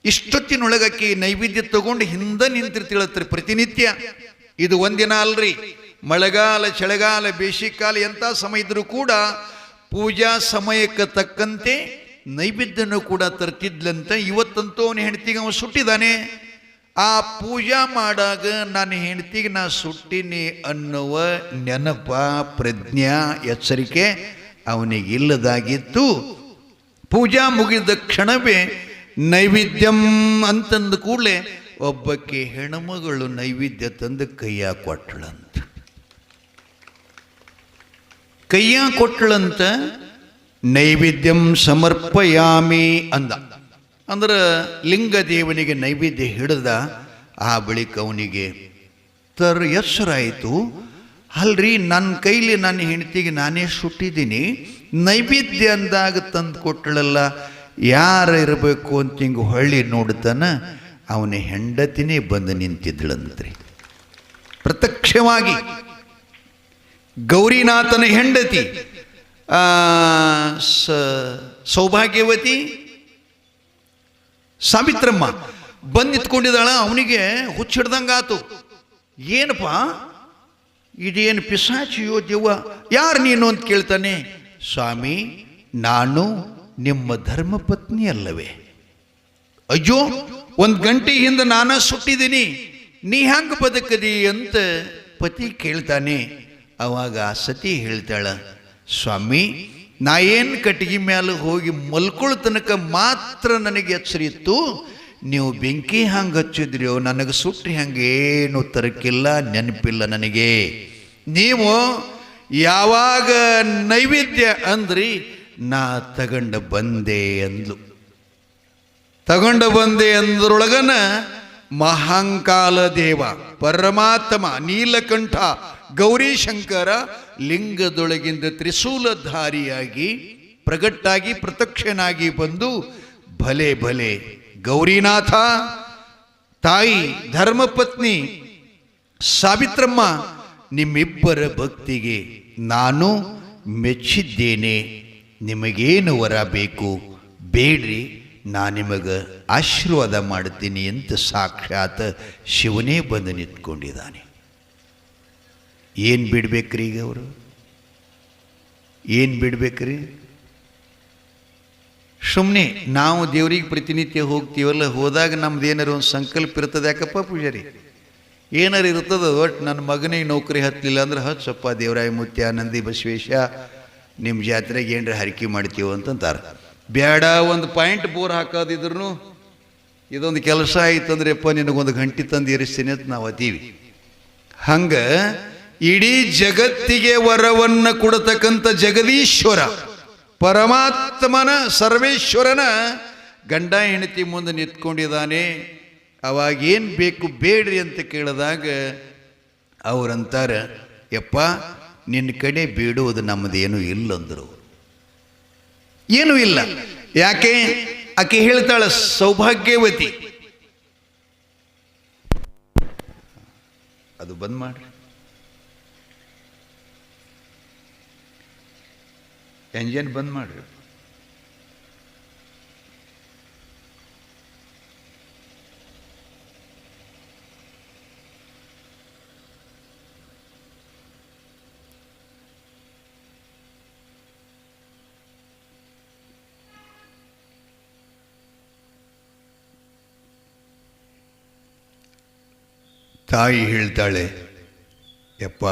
ಇಷ್ಟೊತ್ತಿನೊಳಗಕ್ಕೆ ನೈವೇದ್ಯ ತಗೊಂಡು ಹಿಂದೆ ನಿಂತಿರ್ತಿಳತ್ರಿ ಪ್ರತಿನಿತ್ಯ. ಇದು ಒಂದಿನ ಅಲ್ರಿ, ಮಳೆಗಾಲ, ಚಳಿಗಾಲ, ಬೇಸಿಗೆಕಾಲ ಎಂಥ ಸಮಯ ಇದ್ರೂ ಕೂಡ ಪೂಜಾ ಸಮಯಕ್ಕೆ ತಕ್ಕಂತೆ ನೈವೇದ್ಯನೂ ಕೂಡ ತರ್ತಿದ್ಲಂತ. ಇವತ್ತಂತೂ ಅವನ ಹೆಂಡತಿಗೆ ಅವನು ಸುಟ್ಟಿದ್ದಾನೆ. ಆ ಪೂಜಾ ಮಾಡಾಗ ನನ್ನ ಹೆಂಡತಿಗೆ ನಾ ಸುಟ್ಟಿನಿ ಅನ್ನುವ ನೆನಪ, ಪ್ರಜ್ಞಾ, ಎಚ್ಚರಿಕೆ ಅವನಿಗೆ ಇಲ್ಲದಾಗಿತ್ತು. ಪೂಜಾ ಮುಗಿದ ಕ್ಷಣವೇ ನೈವೇದ್ಯಂ ಅಂತಂದ ಕೂಡಲೇ ಒಬ್ಬಕ್ಕೆ ಹೆಣ್ಮಗಳು ನೈವೇದ್ಯ ತಂದು ಕೈಯ ಕೊಟ್ಟಳಂತ. ಕೈಯ ಕೊಟ್ಟಳಂತ. ನೈವೇದ್ಯಂ ಸಮರ್ಪಯಾಮಿ ಅಂದ. ಅಂದ್ರೆ ಲಿಂಗದೇವನಿಗೆ ನೈವೇದ್ಯ ಹಿಡಿದ. ಆ ಬಳಿಕ ಅವನಿಗೆ ಎಚ್ಚರಾಯಿತು, ಅಲ್ರಿ ನನ್ನ ಕೈಲಿ ನನ್ನ ಹೆಂಡತಿಗೆ ನಾನೇ ಸುಟ್ಟಿದ್ದೀನಿ, ನೈವೇದ್ಯ ಅಂದಾಗ ತಂದು ಕೊಟ್ಟಳಲ್ಲ, ಯಾರು ಇರಬೇಕು ಅಂತ ಹಿಂಗೆ ಹೊಳ್ಳಿ ನೋಡ್ತಾನ ಅವನ ಹೆಂಡತಿನೇ ಬಂದು ನಿಂತಿದ್ದಳಂತ್ರಿ. ಪ್ರತ್ಯಕ್ಷವಾಗಿ ಗೌರಿನಾಥನ ಹೆಂಡತಿ ಸೌಭಾಗ್ಯವತಿ ಸಾವಿತ್ರಮ್ಮ ಬಂದು ನಿಂತ್ಕೊಂಡಿದ್ದಾಳ. ಅವನಿಗೆ ಹುಚ್ಚಿಡ್ದಂಗಾತು. ಏನಪ್ಪ ಇದೇನು ಪಿಶಾಚಿಯೋ ದೆವ್ವ, ಯಾರು ನೀನು ಅಂತ ಕೇಳ್ತಾನೆ. ಸ್ವಾಮಿ, ನಾನು ನಿಮ್ಮ ಧರ್ಮಪತ್ನಿ ಅಲ್ಲವೇ? ಅಯ್ಯೋ, ಒಂದು ಗಂಟೆ ಹಿಂದೆ ನಾನು ಸುಟ್ಟಿದ್ದೀನಿ, ನೀ ಹಂಗೆ ಬದುಕದಿ ಅಂತ ಪತಿ ಕೇಳ್ತಾನೆ. ಅವಾಗ ಸತಿ ಹೇಳ್ತಾಳ, ಸ್ವಾಮಿ ನಾ ಏನು ಕಟ್ಟಿಗೆ ಮ್ಯಾಲ ಹೋಗಿ ಮಲ್ಕೊಳ್ಳೋ ತನಕ ಮಾತ್ರ ನನಗೆ ಎಚ್ಚರ ಇತ್ತು. ನೀವು ಬೆಂಕಿ ಹಂಗೆ ಹಚ್ಚಿದ್ರಿಯೋ ನನಗೆ ಸುಟ್ಟಿ ಹಂಗೇನು ತರಕಿಲ್ಲ, ನೆನಪಿಲ್ಲ ನನಗೆ. ನೀವು ಯಾವಾಗ ನೈವೇದ್ಯ ಅಂದ್ರಿ ನಾ ತಗೊಂಡು ಬಂದೆ ಅಂದ್ಲು. ತಗೊಂಡು ಬಂದೆ ಅಂದ್ರೊಳಗನ ಮಹಾಂಕಾಲ ದೇವ ಪರಮಾತ್ಮ ನೀಲಕಂಠ ಗೌರೀಶಂಕರ ಲಿಂಗದೊಳಗಿಂದ ತ್ರಿಶೂಲಧಾರಿಯಾಗಿ ಪ್ರಗಟ್ಟಾಗಿ ಪ್ರತ್ಯಕ್ಷನಾಗಿ ಬಂದು, ಭಲೆ ಭಲೆ ಗೌರಿನಾಥ, ತಾಯಿ ಧರ್ಮಪತ್ನಿ ಸಾವಿತ್ರಮ್ಮ, ನಿಮ್ಮಿಬ್ಬರ ಭಕ್ತಿಗೆ ನಾನು ಮೆಚ್ಚಿದ್ದೇನೆ. ನಿಮಗೇನು ವರ ಬೇಕು ಬೇಡ್ರಿ, ನಾ ನಿಮಗೆ ಆಶೀರ್ವಾದ ಮಾಡ್ತೀನಿ ಅಂತ ಸಾಕ್ಷಾತ್ ಶಿವನೇ ಬಂದು ನಿಂತ್ಕೊಂಡಿದ್ದಾನೆ. ಏನು ಬಿಡ್ಬೇಕ್ರಿ ಈಗ ಅವರು? ಏನು ಬಿಡ್ಬೇಕ್ರಿ? ಸುಮ್ಮನೆ ನಾವು ದೇವ್ರಿಗೆ ಪ್ರತಿನಿತ್ಯ ಹೋಗ್ತೀವಲ್ಲ, ಹೋದಾಗ ನಮ್ದು ಏನಾರು ಒಂದು ಸಂಕಲ್ಪ ಇರ್ತದೆ. ಯಾಕಪ್ಪ ಪೂಜಾರಿ ಏನಾರು ಇರ್ತದ, ಒಟ್ಟು ನನ್ನ ಮಗನಿಗೆ ನೌಕರಿ ಹತ್ತಲಿಲ್ಲ ಅಂದ್ರೆ ಹಚ್ಚಪ್ಪ ದೇವರಾಯ ಮುತ್ಯ ನಂದಿ ಬಸವೇಶ ನಿಮ್ಮ ಜಾತ್ರೆಗೆ ಏನರ ಹರಕೆ ಮಾಡ್ತೀವೋ ಅಂತಂತಾರೆ. ಬೇಡ, ಒಂದು ಪಾಯಿಂಟ್ ಬೋರ್ ಹಾಕೋದಿದ್ರು ಇದೊಂದು ಕೆಲಸ ಆಯ್ತಂದ್ರೆ ಅಪ್ಪ ನಿನಗೊಂದು ಗಂಟೆ ತಂದು ಇರಿಸ್ತೀನಿ ಅಂತ ನಾವು ಅತೀವಿ. ಹಂಗೆ ಇಡೀ ಜಗತ್ತಿಗೆ ವರವನ್ನು ಕೊಡತಕ್ಕಂಥ ಜಗದೀಶ್ವರ ಪರಮಾತ್ಮನ ಸರ್ವೇಶ್ವರನ ಗಂಡ ಹೆಂಡತಿ ಮುಂದೆ ನಿಂತ್ಕೊಂಡಿದ್ದಾನೆ. ಅವಾಗೇನು ಬೇಕು ಬೇಡ್ರಿ ಅಂತ ಕೇಳಿದಾಗ ಅವರಂತಾರೆ, ಯಪ್ಪ ನಿನ್ನ ಕಡೆ ಬೇಡುವುದು ನಮ್ಮದೇನು ಇಲ್ಲಂದರು. ಏನೂ ಇಲ್ಲ. ಯಾಕೆ? ಆಕೆ ಹೇಳ್ತಾಳ ಸೌಭಾಗ್ಯವತಿ. ಅದು ಬಂದ್ ಮಾಡ್ರಿ, ಎಂಜಿನ್ ಬಂದ್ ಮಾಡ್ರಿ. ತಾಯಿ ಹೇಳ್ತಾಳೆ, ಯಪ್ಪ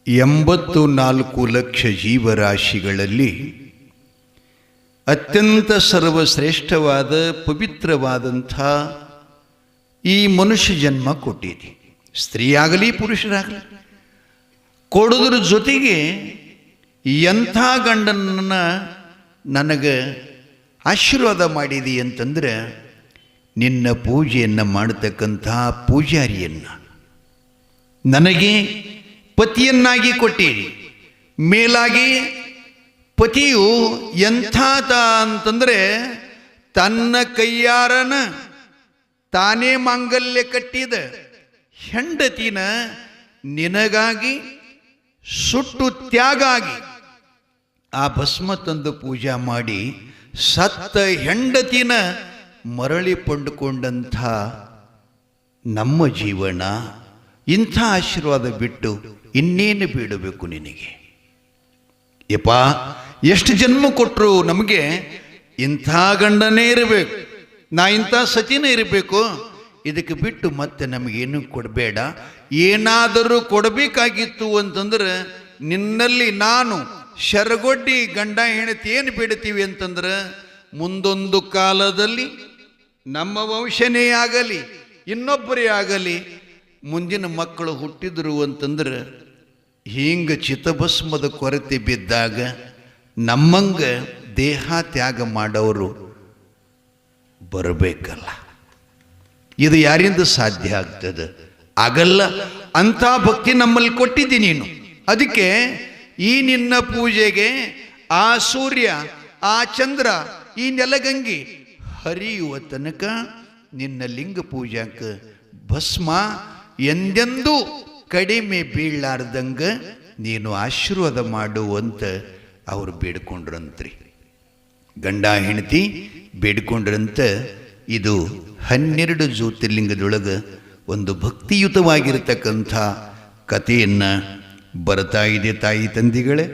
84 ಲಕ್ಷ ಜೀವರಾಶಿಗಳಲ್ಲಿ ಅತ್ಯಂತ ಸರ್ವಶ್ರೇಷ್ಠವಾದ ಪವಿತ್ರವಾದಂಥ ಈ ಮನುಷ್ಯ ಜನ್ಮ ಕೊಟ್ಟಿದೆ. ಸ್ತ್ರೀ ಆಗಲಿ ಪುರುಷರಾಗಲಿ ಕೊಡೋದ್ರ ಜೊತೆಗೆ ಎಂಥ ಗಂಡನನ್ನು ನನಗೆ ಆಶೀರ್ವಾದ ಮಾಡಿದಿ ಅಂತಂದ್ರೆ ನಿನ್ನ ಪೂಜೆಯನ್ನು ಮಾಡತಕ್ಕಂಥ ಪೂಜಾರಿಯನ್ನು ನನಗೆ ಪತಿಯನ್ನಾಗಿ ಕೊಟ್ಟಿರಿ. ಮೇಲಾಗಿ ಪತಿಯು ಎಂಥಾತ ಅಂತಂದರೆ ತನ್ನ ಕೈಯಾರನ ತಾನೇ ಮಾಂಗಲ್ಯ ಕಟ್ಟಿದ ಹೆಂಡತಿನ ನಿನಗಾಗಿ ಸುಟ್ಟು ತ್ಯಾಗಾಗಿ ಆ ಭಸ್ಮ ತಂದು ಪೂಜಾ ಮಾಡಿ ಸತ್ತ ಹೆಂಡತಿನ ಮರಳಿ ಪಂಡುಕೊಂಡಂಥ ನಮ್ಮ ಜೀವನ ಇಂಥ ಆಶೀರ್ವಾದ ಬಿಟ್ಟು ಇನ್ನೇನು ಬೇಡಬೇಕು ನಿನಗೆ? ಯಪ್ಪ ಎಷ್ಟು ಜನ್ಮ ಕೊಟ್ಟರು ನಮಗೆ ಇಂಥ ಗಂಡನೇ ಇರಬೇಕು, ನಾ ಇಂಥ ಸತಿನೇ ಇರಬೇಕು. ಇದಕ್ಕೆ ಬಿಟ್ಟು ಮತ್ತೆ ನಮಗೇನು ಕೊಡಬೇಡ. ಏನಾದರೂ ಕೊಡಬೇಕಾಗಿತ್ತು ಅಂತಂದ್ರೆ ನಿನ್ನಲ್ಲಿ ನಾನು ಶರಗೊಡ್ಡಿ ಗಂಡ ಹೆಂಡತಿ ಏನು ಬೇಡ್ತೀವಿ ಅಂತಂದ್ರೆ ಮುಂದೊಂದು ಕಾಲದಲ್ಲಿ ನಮ್ಮ ವಂಶನೇ ಆಗಲಿ ಇನ್ನೊಬ್ಬರೇ ಆಗಲಿ ಮುಂದಿನ ಮಕ್ಕಳು ಹುಟ್ಟಿದ್ರು ಅಂತಂದ್ರೆ ಹಿಂಗೆ ಚಿತಭಸ್ಮದ ಕೊರತೆ ಬಿದ್ದಾಗ ನಮ್ಮಂಗ ದೇಹ ತ್ಯಾಗ ಮಾಡೋರು ಬರಬೇಕಲ್ಲ. ಇದು ಯಾರಿಂದ ಸಾಧ್ಯ ಆಗ್ತದೆ? ಆಗಲ್ಲ. ಅಂಥ ಭಕ್ತಿ ನಮ್ಮಲ್ಲಿ ಕೊಟ್ಟಿದ್ದಿ ನೀನು. ಅದಕ್ಕೆ ಈ ನಿನ್ನ ಪೂಜೆಗೆ ಆ ಸೂರ್ಯ ಆ ಚಂದ್ರ ಈ ನೆಲಗಂಗಿ ಹರಿಯುವ ತನಕ ನಿನ್ನ ಲಿಂಗ ಪೂಜಾಕ್ಕೆ ಭಸ್ಮ ಎಂದೆಂದೂ ಕಡಿಮೆ ಬೀಳಾರ್ದಂಗ ನೀನು ಆಶೀರ್ವಾದ ಮಾಡುವಂತ ಅವರು ಬೇಡ್ಕೊಂಡ್ರಂತ್ರಿ. ಗಂಡ ಹೆಂಡತಿ ಬೇಡ್ಕೊಂಡ್ರಂತ. ಇದು 12 ಜ್ಯೋತಿರ್ಲಿಂಗದೊಳಗೆ ಒಂದು ಭಕ್ತಿಯುತವಾಗಿರತಕ್ಕಂಥ ಕಥೆಯನ್ನು ಬರ್ತಾ ಇದೆ ತಾಯಿ ತಂದಿಗಳೇ.